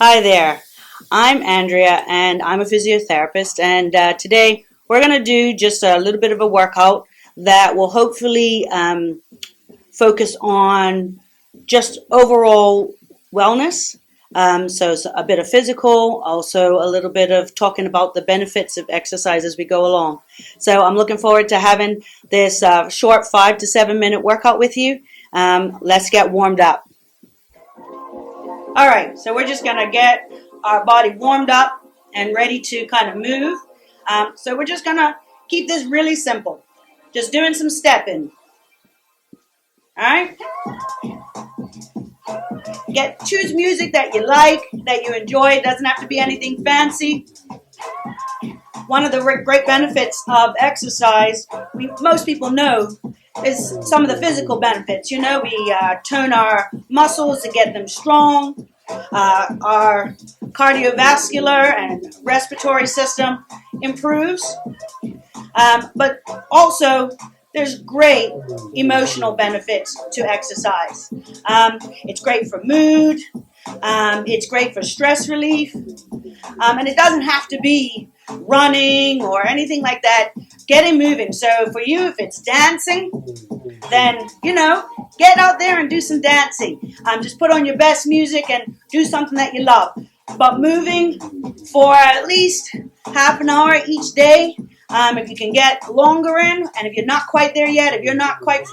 Hi there, I'm Andrea and I'm a physiotherapist, and today we're going to do just a little bit of a workout that will hopefully focus on just overall wellness. So it's a bit of physical, also a little bit of talking about the benefits of exercise as we go along. So I'm looking forward to having this short 5 to 7 minute workout with you. Let's get warmed up. All right, so we're just going to get our body warmed up and ready to kind of move. So we're just going to keep this really simple. Just doing some stepping. All right? Choose music that you like, that you enjoy. It doesn't have to be anything fancy. One of the great benefits of exercise, most people know, is some of the physical benefits. You know, we tone our muscles to get them strong. Our cardiovascular and respiratory system improves. But also, there's great emotional benefits to exercise. It's great for mood. It's great for stress relief. And it doesn't have to be running or anything like that. Getting moving. So for you, if it's dancing, then, get out there and do some dancing. Just put on your best music and do something that you love. But moving for at least half an hour each day, if you can get longer in, and if you're not quite there yet, if you're not quite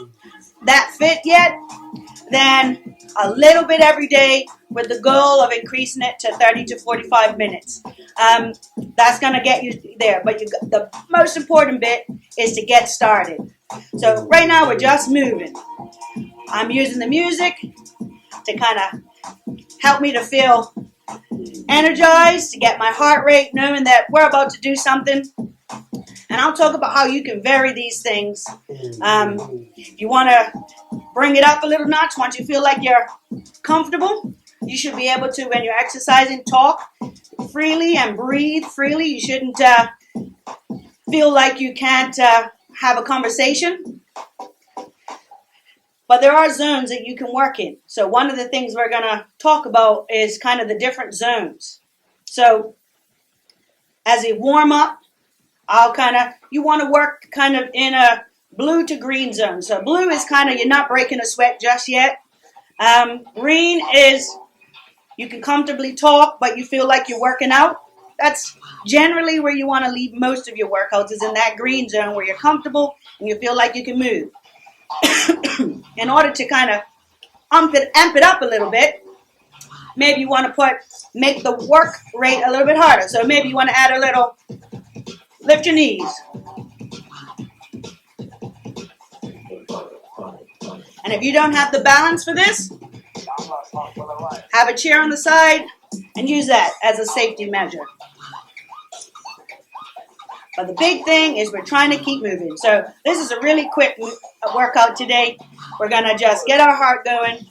that fit yet, then a little bit every day with the goal of increasing it to 30 to 45 minutes. That's going to get you there. But the most important bit is to get started. So right now we're just moving. I'm using the music to kind of help me to feel energized, to get my heart rate, knowing that we're about to do something. And I'll talk about how you can vary these things. If you want to bring it up a little notch, once you feel like you're comfortable, you should be able to, when you're exercising, talk freely and breathe freely. You shouldn't feel like you can't have a conversation. But there are zones that you can work in. So one of the things we're going to talk about is kind of the different zones. So as a warm up, you want to work kind of in a blue to green zone. So blue is kind of, you're not breaking a sweat just yet. Green is, you can comfortably talk, but you feel like you're working out. That's generally where you want to leave most of your workouts, is in that green zone where you're comfortable and you feel like you can move. In order to kind of amp it up a little bit, maybe you want to make the work rate a little bit harder. So maybe you want to add a little, lift your knees. And if you don't have the balance for this, have a chair on the side and use that as a safety measure. But the big thing is we're trying to keep moving. So this is a really quick workout today. We're going to just get our heart going.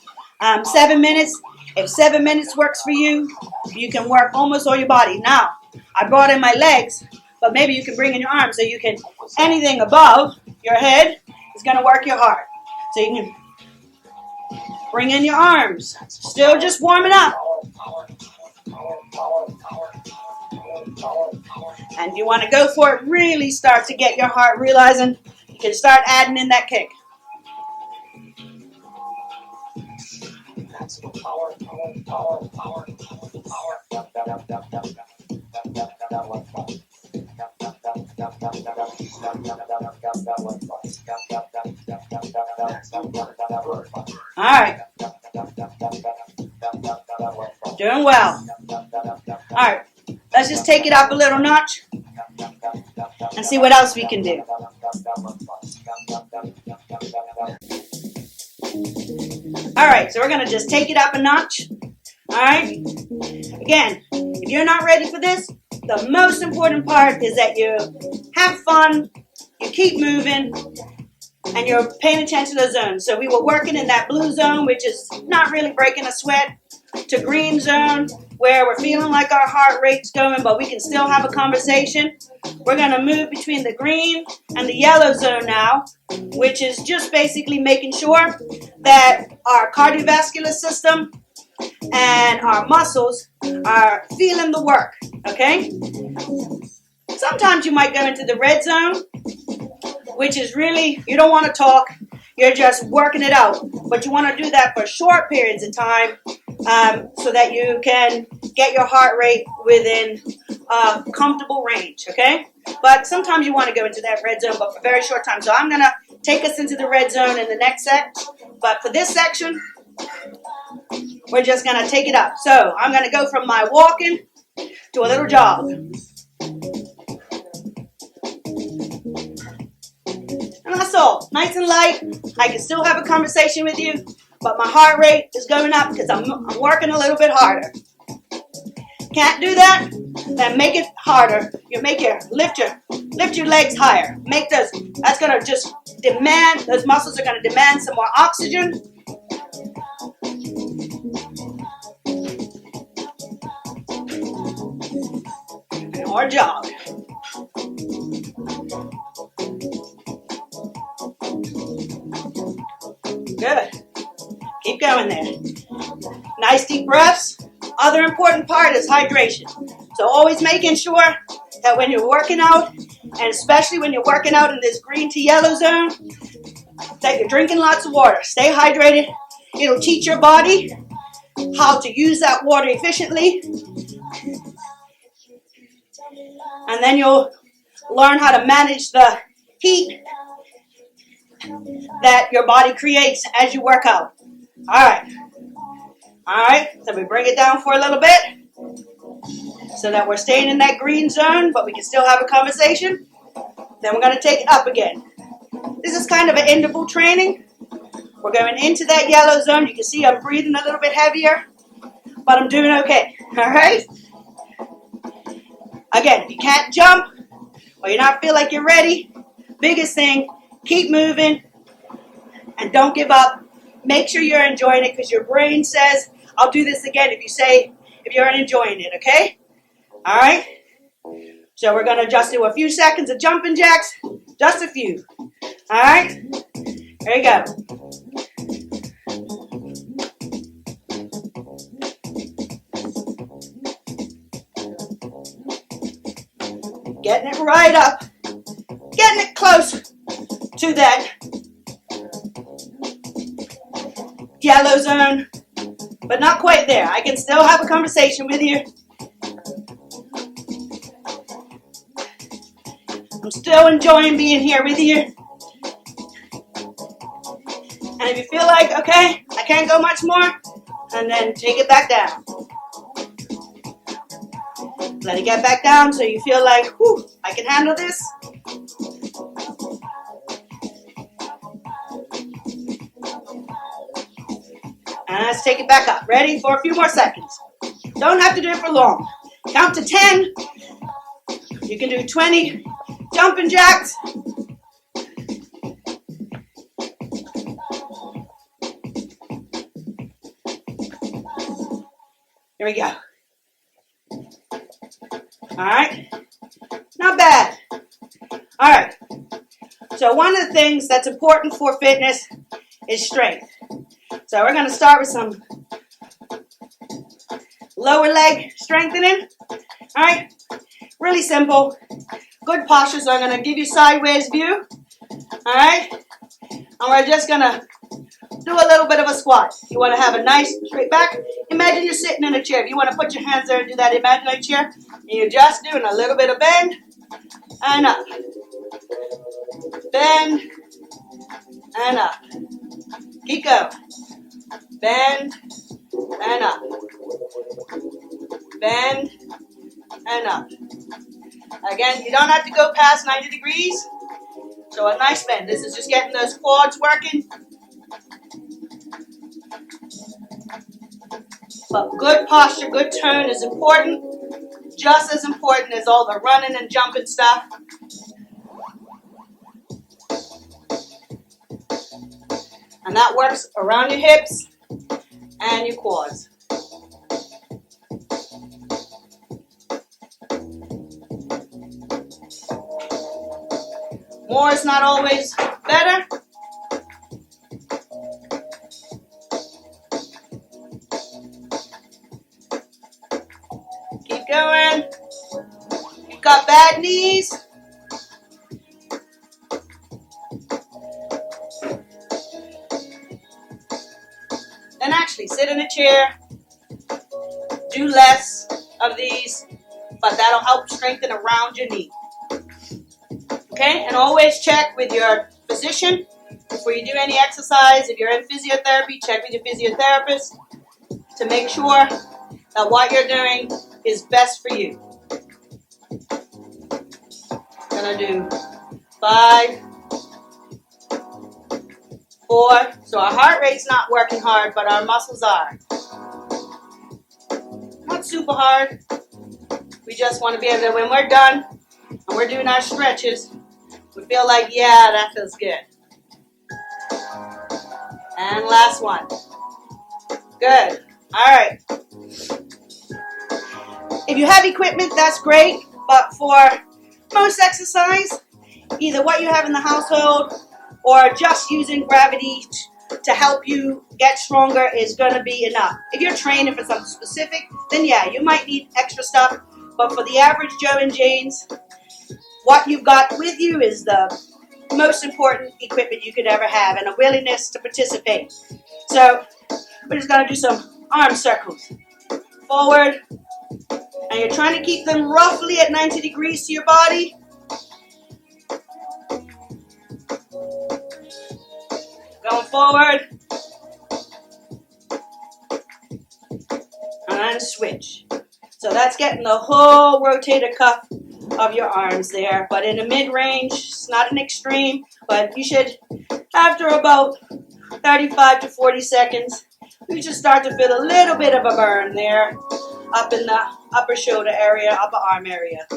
7 minutes. If 7 minutes works for you, you can work almost all your body. Now, I brought in my legs, but maybe you can bring in your arms. So you can, anything above your head is going to work your heart. So you can bring in your arms. Still just warming up. And you want to go for it, really start to get your heart, realizing you can start adding in that kick. All right. Doing well. All right. Let's just take it up a little notch and see what else we can do. All right, so we're going to just take it up a notch. All right. Again, if you're not ready for this, the most important part is that you have fun, you keep moving, and you're paying attention to the zone. So we were working in that blue zone, which is not really breaking a sweat, to green zone, where we're feeling like our heart rate's going, but we can still have a conversation. We're going to move between the green and the yellow zone now, which is just basically making sure that our cardiovascular system and our muscles are feeling the work, okay? Sometimes you might go into the red zone, which is really, you don't want to talk, you're just working it out. But you want to do that for short periods of time so that you can get your heart rate within comfortable range, okay? But sometimes you want to go into that red zone, but for very short time. So I'm going to take us into the red zone in the next set. But for this section, we're just going to take it up. So I'm going to go from my walking to a little jog. And that's all. Nice and light. I can still have a conversation with you, but my heart rate is going up because I'm working a little bit harder. Can't do that? Then make it harder. Lift your legs higher. That's gonna just demand, those muscles are gonna demand some more oxygen. And more jog. Good. Keep going there. Nice deep breaths. Other important part is hydration. So always making sure that when you're working out, and especially when you're working out in this green to yellow zone, that you're drinking lots of water. Stay hydrated. It'll teach your body how to use that water efficiently. And then you'll learn how to manage the heat that your body creates as you work out. All right, so we bring it down for a little bit so that we're staying in that green zone, but we can still have a conversation. Then we're going to take it up again. This is kind of an interval training. We're going into that yellow zone. You can see I'm breathing a little bit heavier, but I'm doing okay. All right? Again, if you can't jump or you not feel like you're ready, biggest thing, keep moving and don't give up. Make sure you're enjoying it because your brain says, I'll do this again if you're enjoying it, okay? All right? So we're going to just do a few seconds of jumping jacks, just a few. All right? There you go. Getting it right up. Getting it close to that yellow zone, but not quite there. I can still have a conversation with you. I'm still enjoying being here with you. And if you feel like, okay, I can't go much more, and then take it back down. Let it get back down so you feel like, whew, I can handle this. And let's take it back up. Ready for a few more seconds. Don't have to do it for long. Count to 10. You can do 20 jumping jacks. Here we go. All right. Not bad. All right. So one of the things that's important for fitness is strength. So we're going to start with some lower leg strengthening. All right. Really simple. Good posture. So I'm going to give you sideways view. All right. And we're just going to do a little bit of a squat. You want to have a nice straight back. Imagine you're sitting in a chair. If you want to put your hands there and do that imaginary chair, and you're just doing a little bit of bend and up. Bend and up. Keep going. Bend and up. Bend and up. Again, you don't have to go past 90 degrees. So a nice bend. This is just getting those quads working. But good posture, good tone is important. Just as important as all the running and jumping stuff. And that works around your hips and your quads. More is not always better. got bad knees, then actually sit in a chair. Do less of these, but that'll help strengthen around your knee. Okay, and always check with your physician before you do any exercise. If you're in physiotherapy, check with your physiotherapist to make sure that what you're doing is best for you. Gonna do 5, 4. So our heart rate's not working hard, but our muscles are. Not super hard. We just want to be able to, when we're done and we're doing our stretches, we feel like, yeah, that feels good. And last one. Good. All right. If you have equipment, that's great. But for most exercise, either what you have in the household or just using gravity to help you get stronger is going to be enough. If you're training for something specific, then yeah, you might need extra stuff. But for the average Joe and Janes, what you've got with you is the most important equipment you could ever have and a willingness to participate. So we're just going to do some arm circles. Forward. And you're trying to keep them roughly at 90 degrees to your body. Going forward. And switch. So that's getting the whole rotator cuff of your arms there. But in a mid-range, it's not an extreme, but you should, after about 35 to 40 seconds, you should start to feel a little bit of a burn there up in the upper shoulder area, upper arm area.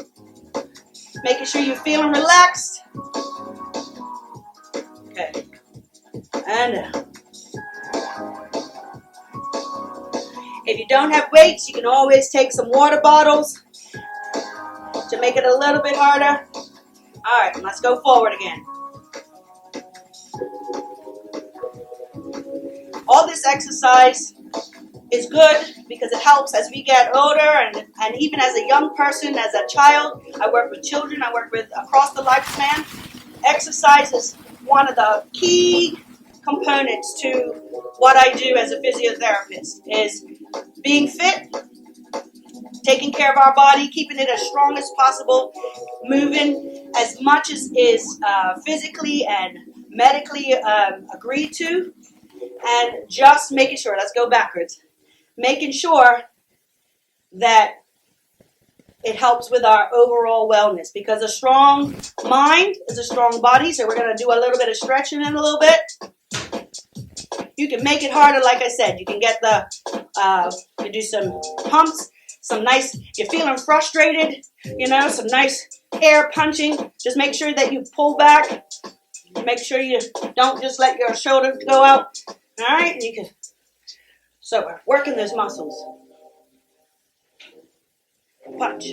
Making sure you're feeling relaxed. Okay. And down. If you don't have weights, you can always take some water bottles to make it a little bit harder. All right, let's go forward again. All this exercise is good because it helps as we get older and even as a young person, as a child. I work with children, I work with across the lifespan. Exercise is one of the key components to what I do as a physiotherapist, is being fit, taking care of our body, keeping it as strong as possible, moving as much as is physically and medically agreed to, and just making sure, let's go backwards, making sure that it helps with our overall wellness, because a strong mind is a strong body. So we're going to do a little bit of stretching in a little bit. You can make it harder, like I said. You can get you do some pumps, some nice, you're feeling frustrated, some nice air punching. Just make sure that you pull back. Make sure you don't just let your shoulder go out. All right, and you can. So we're working those muscles. Punch.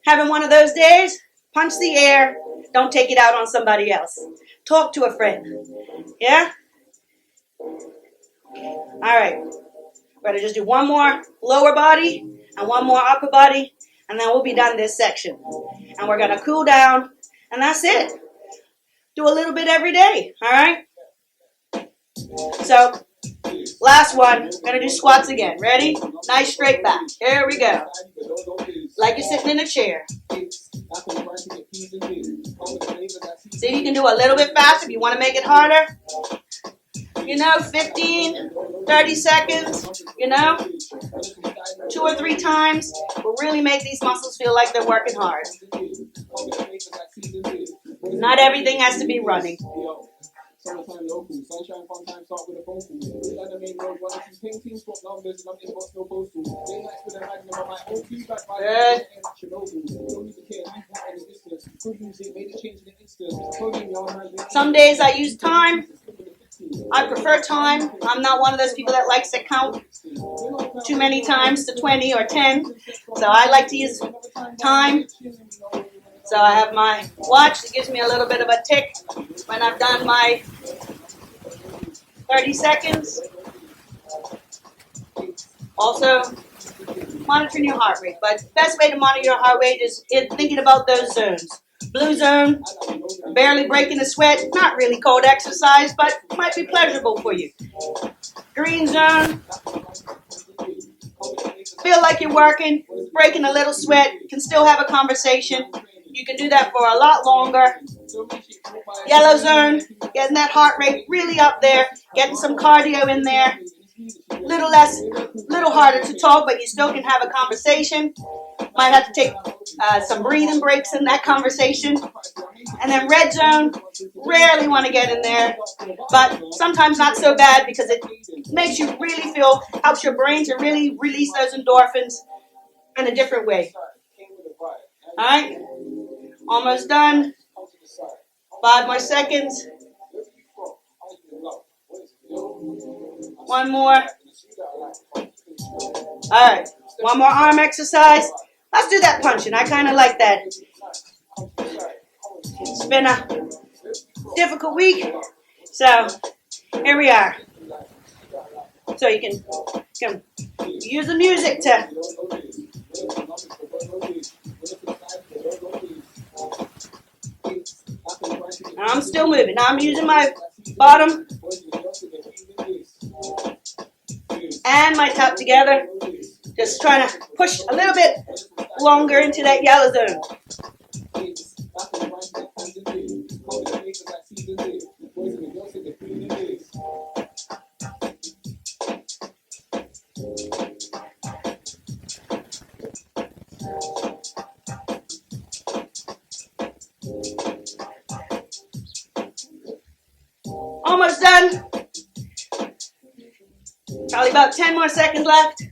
Having one of those days, punch the air. Don't take it out on somebody else. Talk to a friend. Yeah? All right. We're going to just do one more lower body and one more upper body, and then we'll be done this section. And we're going to cool down, and that's it. Do a little bit every day. All right? So, last one. We're going to do squats again. Ready? Nice straight back. Here we go. Like you're sitting in a chair. See, you can do a little bit faster if you want to make it harder. 15, 30 seconds, 2 or 3 times will really make these muscles feel like they're working hard. Not everything has to be running. Summertime local, sunshine fun time start with a phone call. Real like the main road, one or two painting, swap numbers, and I'm in what's no postal. They like with a magnum on my own feedback by good. Don't need to care, leave that any distance. Good music, made a change in the instant. Some days I use time. I prefer time. I'm not one of those people that likes to count too many times to 20 or 10. So I like to use time. So I have my watch that gives me a little bit of a tick when I've done my 30 seconds. Also, monitoring your heart rate. But the best way to monitor your heart rate is thinking about those zones. Blue zone, barely breaking a sweat, not really cold exercise, but might be pleasurable for you. Green zone, feel like you're working, breaking a little sweat, can still have a conversation. You can do that for a lot longer. Yellow zone, getting that heart rate really up there, getting some cardio in there. Little harder to talk, but you still can have a conversation. Might have to take some breathing breaks in that conversation. And then red zone, rarely want to get in there, but sometimes not so bad because it makes you really feel, helps your brain to really release those endorphins in a different way. All right, almost done. 5 more seconds. One more. All right, one more arm exercise. Let's do that punching. I kind of like that. It's been a difficult week, so here we are. So you can use the music to I'm still moving. Now I'm using my bottom and my top together. Just trying to push a little bit longer into that yellow zone. Almost done. Probably about 10 more seconds left.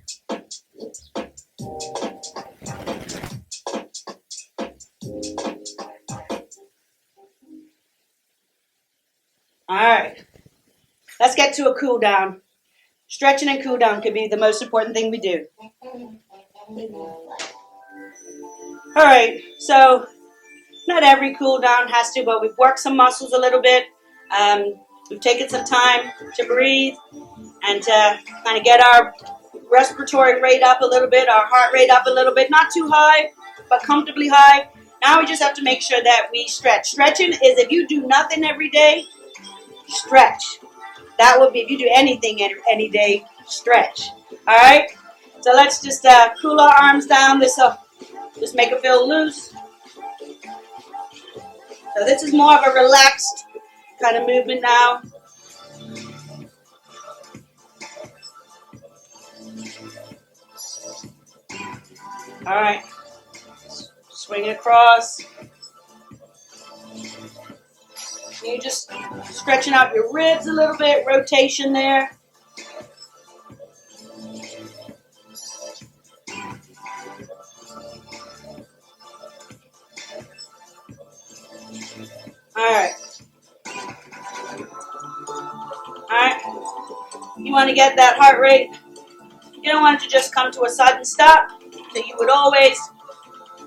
All right. Let's get to a cool down. Stretching and cool down could be the most important thing we do. All right. So not every cool down has to, but we've worked some muscles a little bit. We've taken some time to breathe and to kind of get our respiratory rate up a little bit, our heart rate up a little bit. Not too high, but comfortably high. Now we just have to make sure that we stretch. Stretching is if you do nothing every day, stretch. That would be if you do anything any day, stretch. All right? So let's just cool our arms down. This will just make it feel loose. So this is more of a relaxed kind of movement now. All right. Swing it across. You're just stretching out your ribs a little bit, rotation there. All right. You want to get that heart rate. You don't want it to just come to a sudden stop. So you would always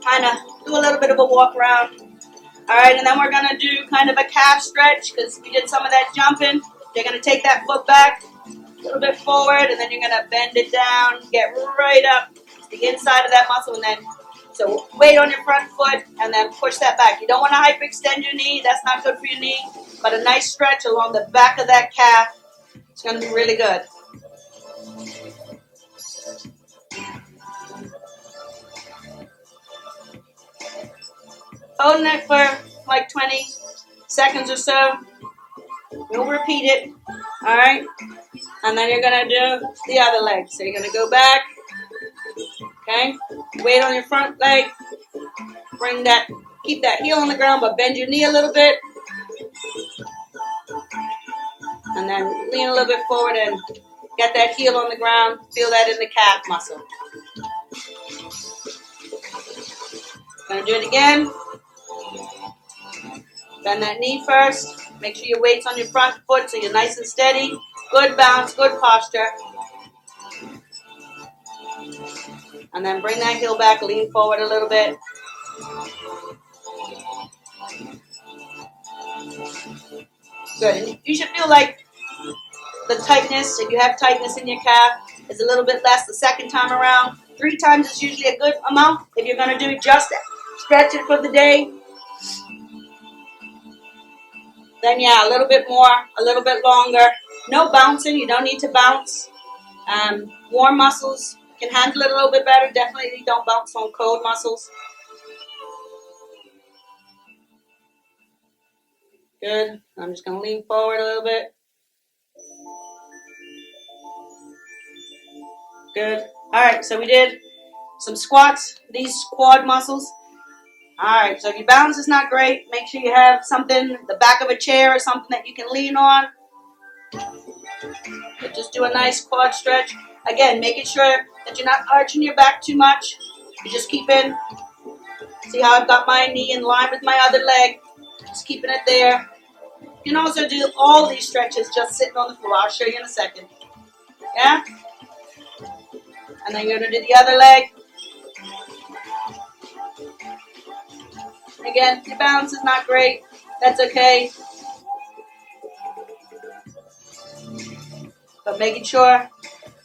kind of do a little bit of a walk around. All right, and then we're going to do kind of a calf stretch because we did some of that jumping. You're going to take that foot back a little bit forward, and then you're going to bend it down, get right up to the inside of that muscle, and then so weight on your front foot, and then push that back. You don't want to hyperextend your knee. That's not good for your knee, but a nice stretch along the back of that calf. It's going to be really good. Holding it for like 20 seconds or so. We'll repeat it. All right. And then you're going to do the other leg. So you're going to go back. Okay. Weight on your front leg. Keep that heel on the ground, but bend your knee a little bit. And then lean a little bit forward and get that heel on the ground. Feel that in the calf muscle. Going to do it again. Bend that knee first. Make sure your weight's on your front foot so you're nice and steady. Good balance, good posture. And then bring that heel back, lean forward a little bit. Good. And you should feel like the tightness, if you have tightness in your calf, is a little bit less the second time around. 3 times is usually a good amount. If you're going to do just stretch it for the day, then yeah, a little bit more, a little bit longer. No bouncing. You don't need to bounce. Warm muscles can handle it a little bit better. Definitely don't bounce on cold muscles. Good. I'm just going to lean forward a little bit. Good. All right, so we did some squats, these quad muscles. All right, so if your balance is not great, make sure you have something, the back of a chair or something that you can lean on. But just do a nice quad stretch. Again, making sure that you're not arching your back too much. You're just keeping, see how I've got my knee in line with my other leg. Just keeping it there. You can also do all these stretches just sitting on the floor. I'll show you in a second. Yeah? And then you're going to do the other leg. Again, your balance is not great. That's okay. But making sure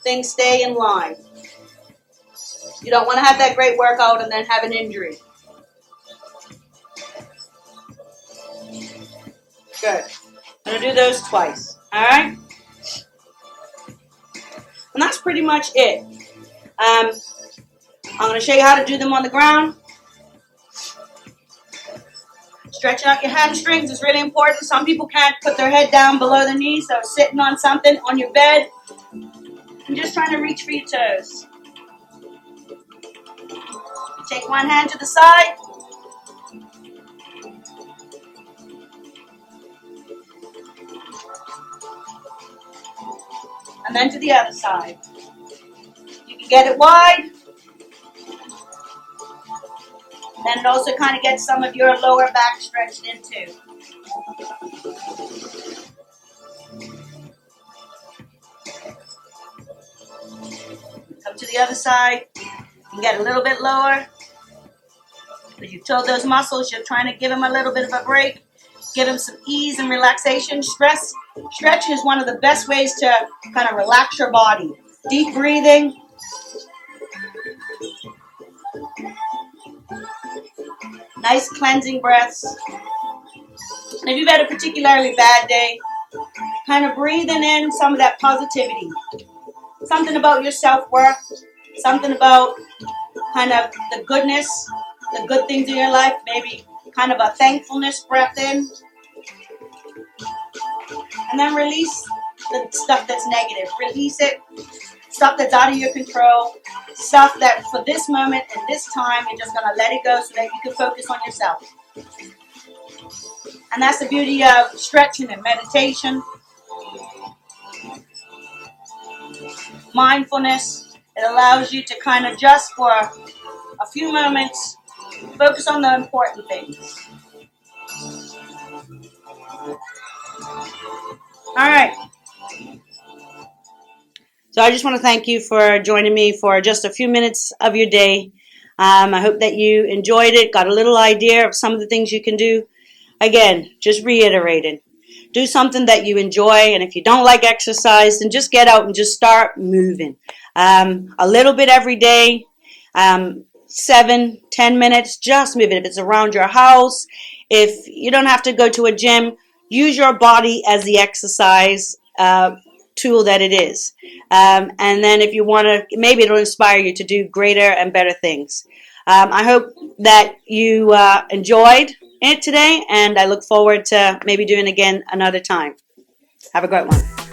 things stay in line. You don't want to have that great workout and then have an injury. Good. I'm going to do those twice. All right? And that's pretty much it. I'm going to show you how to do them on the ground. Stretching out your hamstrings is really important. Some people can't put their head down below the knee, so sitting on something on your bed and just trying to reach for your toes. Take one hand to the side. And then to the other side. You can get it wide. Then it also kind of gets some of your lower back stretched in too. Come to the other side. You can get a little bit lower. As you've told those muscles, you're trying to give them a little bit of a break. Give them some ease and relaxation. Stretching is one of the best ways to kind of relax your body. Deep breathing. Nice cleansing breaths. And if you've had a particularly bad day, kind of breathing in some of that positivity. Something about your self-worth. Something about kind of the goodness, the good things in your life. Maybe kind of a thankfulness breath in. And then release the stuff that's negative. Release it. Stuff that's out of your control. Stuff that for this moment and this time, you're just going to let it go so that you can focus on yourself. And that's the beauty of stretching and meditation. Mindfulness. It allows you to kind of just for a few moments, focus on the important things. All right. So I just want to thank you for joining me for just a few minutes of your day. I hope that you enjoyed it, got a little idea of some of the things you can do. Again, just reiterating. Do something that you enjoy, and if you don't like exercise, then just get out and just start moving. A little bit every day, 7, 10 minutes, just move it. If it's around your house, if you don't have to go to a gym, use your body as the exercise tool that it is. And then if you want to, maybe it'll inspire you to do greater and better things. I hope that you enjoyed it today, and I look forward to maybe doing it again another time. Have a great one.